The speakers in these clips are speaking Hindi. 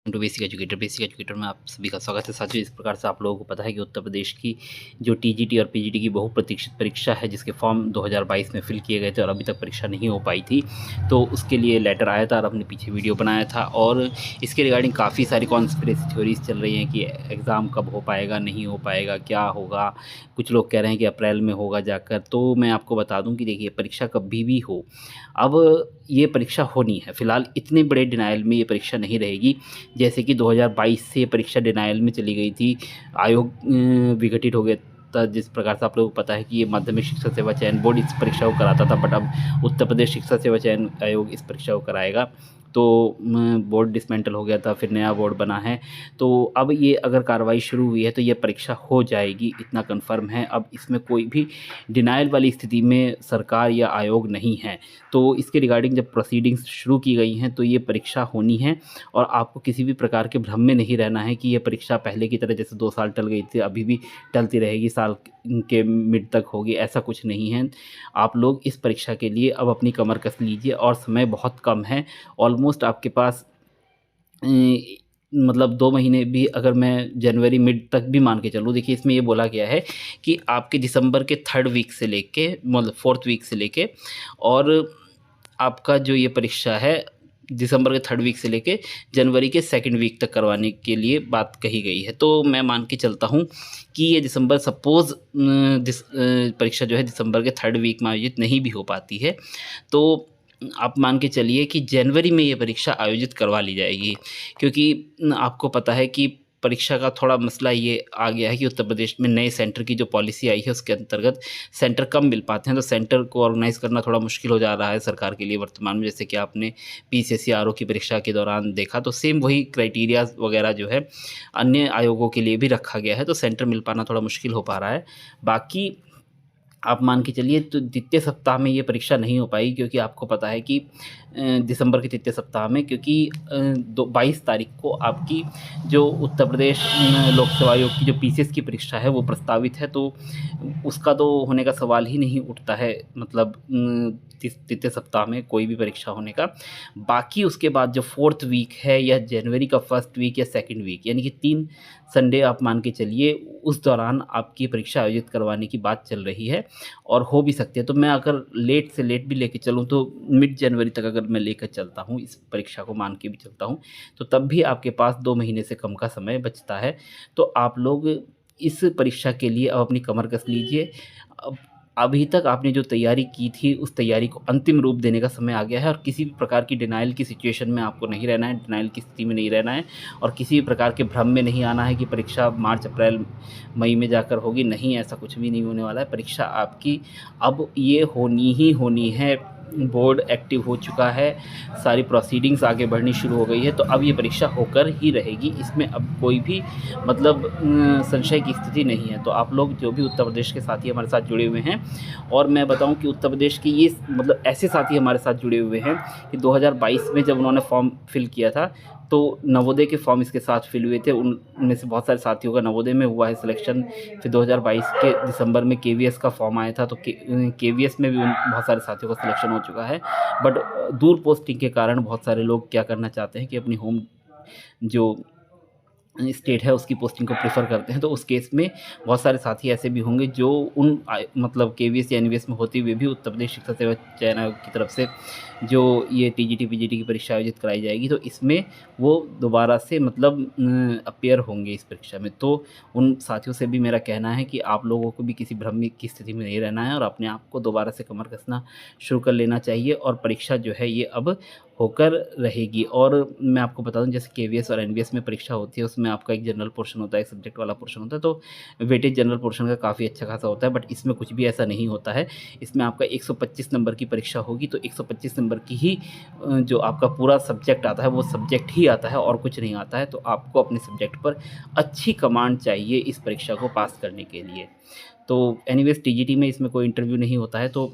टू बेसिक एजुकेटर में आप सभी का स्वागत है साथियों। इस प्रकार से आप लोगों को पता है कि उत्तर प्रदेश की जो टीजीटी और पीजीटी की बहुप्रतीक्षित परीक्षा है, जिसके फॉर्म 2022 में फिल किए गए थे और अभी तक परीक्षा नहीं हो पाई थी, तो उसके लिए लेटर आया था और हमने पीछे वीडियो बनाया था। और इसके रिगार्डिंग काफ़ी सारी कॉन्स्पिरेसी थ्योरीज चल रही हैं कि एग्ज़ाम कब हो पाएगा, नहीं हो पाएगा, क्या होगा। कुछ लोग कह रहे हैं कि अप्रैल में होगा जाकर। तो मैं आपको बता दूं कि देखिए, परीक्षा कभी भी हो, अब ये परीक्षा होनी है। फ़िलहाल इतने बड़े डिनाइल में ये परीक्षा नहीं रहेगी जैसे कि 2022 से परीक्षा डिनाइल में चली गई थी। आयोग विघटित हो गया था। जिस प्रकार से आप लोगों को पता है कि ये माध्यमिक शिक्षा सेवा चयन बोर्ड इस परीक्षा को कराता था, बट अब उत्तर प्रदेश शिक्षा सेवा चयन आयोग इस परीक्षा को कराएगा। तो बोर्ड डिसमेंटल हो गया था, फिर नया बोर्ड बना है। तो अब ये अगर कार्रवाई शुरू हुई है तो ये परीक्षा हो जाएगी, इतना कन्फर्म है। अब इसमें कोई भी डिनाइल वाली स्थिति में सरकार या आयोग नहीं है। तो इसके रिगार्डिंग जब प्रोसीडिंग्स शुरू की गई हैं तो ये परीक्षा होनी है। और आपको किसी भी प्रकार के भ्रम में नहीं रहना है कि ये परीक्षा पहले की तरह जैसे 2 साल टल गई थी अभी भी टलती रहेगी, साल के मिड तक होगी, ऐसा कुछ नहीं है। आप लोग इस परीक्षा के लिए अब अपनी कमर कस लीजिए और समय बहुत कम है। ऑलमोस्ट आपके पास मतलब 2 महीने भी, अगर मैं जनवरी मिड तक भी मान के चलूँ। देखिए, इसमें ये बोला गया है कि आपके दिसंबर के 3rd वीक से लेके मतलब 4th वीक से लेके, और आपका जो ये परीक्षा है दिसंबर के 3rd वीक से लेके जनवरी के 2nd वीक तक करवाने के लिए बात कही गई है। तो मैं मान के चलता हूँ कि ये दिसंबर सपोज़ परीक्षा जो है दिसंबर के 3rd वीक में आयोजित नहीं भी हो पाती है, तो आप मान के चलिए कि जनवरी में ये परीक्षा आयोजित करवा ली जाएगी। क्योंकि आपको पता है कि परीक्षा का थोड़ा मसला ये आ गया है कि उत्तर प्रदेश में नए सेंटर की जो पॉलिसी आई है उसके अंतर्गत सेंटर कम मिल पाते हैं, तो सेंटर को ऑर्गेनाइज़ करना थोड़ा मुश्किल हो जा रहा है सरकार के लिए वर्तमान में। जैसे कि आपने पीसीएसई आरओ की परीक्षा के दौरान देखा, तो सेम वही क्राइटेरियाज़ वगैरह जो है अन्य आयोगों के लिए भी रखा गया है, तो सेंटर मिल पाना थोड़ा मुश्किल हो पा रहा है। बाकी आप मान के चलिए तो द्वितीय सप्ताह में ये परीक्षा नहीं हो पाई, क्योंकि आपको पता है कि दिसंबर के द्वितीय सप्ताह में, क्योंकि 22 तारीख को आपकी जो उत्तर प्रदेश लोक सेवा आयोग की जो पीसीएस की परीक्षा है वो प्रस्तावित है। तो उसका तो होने का सवाल ही नहीं उठता है, मतलब द्वितीय सप्ताह में कोई भी परीक्षा होने का। बाकी उसके बाद जो 4th वीक है या जनवरी का 1st वीक या 2nd वीक, यानी कि 3 संडे आप मान के चलिए, उस दौरान आपकी परीक्षा आयोजित करवाने की बात चल रही है और हो भी सकती है। तो मैं अगर लेट से लेट भी लेके चलूँ तो मिड जनवरी तक अगर मैं लेकर चलता हूँ, इस परीक्षा को मान के भी चलता हूँ, तो तब भी आपके पास 2 महीने से कम का समय बचता है। तो आप लोग इस परीक्षा के लिए अब अपनी कमर कस लीजिए। अब अभी तक आपने जो तैयारी की थी उस तैयारी को अंतिम रूप देने का समय आ गया है, और किसी भी प्रकार की डिनाइल की सिचुएशन में आपको नहीं रहना है, डिनाइल की स्थिति में नहीं रहना है, और किसी भी प्रकार के भ्रम में नहीं आना है कि परीक्षा मार्च, अप्रैल, मई में जाकर होगी। नहीं, ऐसा कुछ भी नहीं होने वाला है। परीक्षा आपकी अब ये होनी ही होनी है। बोर्ड एक्टिव हो चुका है, सारी प्रोसीडिंग्स आगे बढ़नी शुरू हो गई है, तो अब ये परीक्षा होकर ही रहेगी। इसमें अब कोई भी मतलब संशय की स्थिति नहीं है। तो आप लोग जो भी उत्तर प्रदेश के साथी हमारे साथ जुड़े हुए हैं, और मैं बताऊं कि उत्तर प्रदेश के ये मतलब ऐसे साथी हमारे साथ जुड़े हुए हैं कि 2022 में जब उन्होंने फॉर्म फिल किया था तो नवोदय के फॉर्म इसके साथ फिल हुए थे। उनमें से बहुत सारे साथियों का नवोदय में हुआ है सिलेक्शन। फिर 2022 के दिसंबर में केवीएस का फॉर्म आया था, तो केवीएस में भी उन बहुत सारे साथियों का सिलेक्शन हो चुका है। बट दूर पोस्टिंग के कारण बहुत सारे लोग क्या करना चाहते हैं कि अपनी होम जो स्टेट है उसकी पोस्टिंग को प्रेफर करते हैं। तो उस केस में बहुत सारे साथी ऐसे भी होंगे जो मतलब केवीएस या एनवीएस में होते हुए भी उत्तर प्रदेश शिक्षा सेवा चयन आयोग की तरफ से जो ये टीजीटी पीजीटी की परीक्षा आयोजित कराई जाएगी, तो इसमें वो दोबारा से मतलब अपीयर होंगे इस परीक्षा में। तो उन साथियों से भी मेरा कहना है कि आप लोगों को भी किसी भ्रम की स्थिति में नहीं रहना है और अपने आप को दोबारा से कमर कसना शुरू कर लेना चाहिए, और परीक्षा जो है ये अब होकर रहेगी। और मैं आपको बता दूं, जैसे केवीएस और एनवीएस में परीक्षा होती है उसमें आपका एक जनरल पोर्शन होता है, एक सब्जेक्ट वाला पोर्शन होता है, तो वेटेज जनरल पोर्शन का काफ़ी अच्छा खासा होता है। बट इसमें कुछ भी ऐसा नहीं होता है। इसमें आपका 125 नंबर की परीक्षा होगी, तो 125 नंबर की ही जो आपका पूरा सब्जेक्ट आता है वो सब्जेक्ट ही आता है और कुछ नहीं आता है। तो आपको अपने सब्जेक्ट पर अच्छी कमांड चाहिए इस परीक्षा को पास करने के लिए। तो एनीवेज टीजीटी में इसमें कोई इंटरव्यू नहीं होता है, तो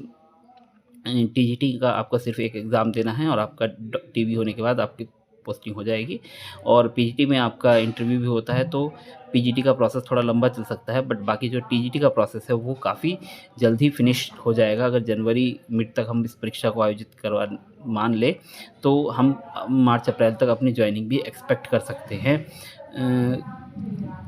टीजीटी का आपको सिर्फ एक एग्ज़ाम देना है और आपका टीवी होने के बाद आपकी पोस्टिंग हो जाएगी। और पीजीटी में आपका इंटरव्यू भी होता है, तो पीजीटी का प्रोसेस थोड़ा लंबा चल सकता है, बट बाकी जो टीजीटी का प्रोसेस है वो काफ़ी जल्द ही फिनिश हो जाएगा। अगर जनवरी मिड तक हम इस परीक्षा को आयोजित करवा मान लें, तो हम मार्च अप्रैल तक अपनी जॉइनिंग भी एक्सपेक्ट कर सकते हैं।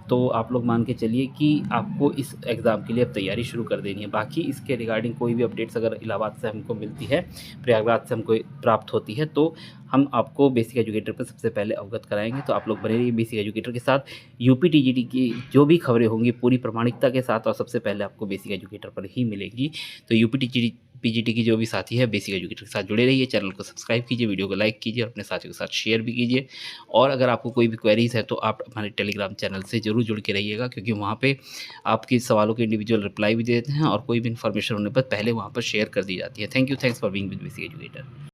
तो आप लोग मान के चलिए कि आपको इस एग्ज़ाम के लिए अब तैयारी शुरू कर देनी है। बाकी इसके रिगार्डिंग कोई भी अपडेट्स अगर इलाहाबाद से हमको मिलती है, प्रयागराज से हमको प्राप्त होती है, तो हम आपको बेसिक एजुकेटर पर सबसे पहले अवगत कराएँगे। तो आप लोग बने रहिए बेसिक एजुकेटर के साथ। यूपी टीजीटी की जो भी खबरें होंगी पूरी प्रामाणिकता के साथ और सबसे पहले आपको बेसिक एजुकेटर पर ही मिलेंगी। तो यूपी टीजीटी पीजीटी की जो भी साथी है बेसिक एजुकेटर के साथ जुड़े रहिए। चैनल को सब्सक्राइब कीजिए, वीडियो को लाइक कीजिए और अपने साथियों के साथ शेयर भी कीजिए। और अगर आपको कोई भी क्वेरीज़ है तो आप हमारे टेलीग्राम चैनल से ज़रूर जुड़ के रहिएगा, क्योंकि वहाँ पे आपके सवालों के इंडिविजुअल रिप्लाई भी देते हैं और कोई भी इन्फॉर्मेशन होने पर पहले वहाँ पर शेयर कर दी जाती है। Thanks for being with basic educator.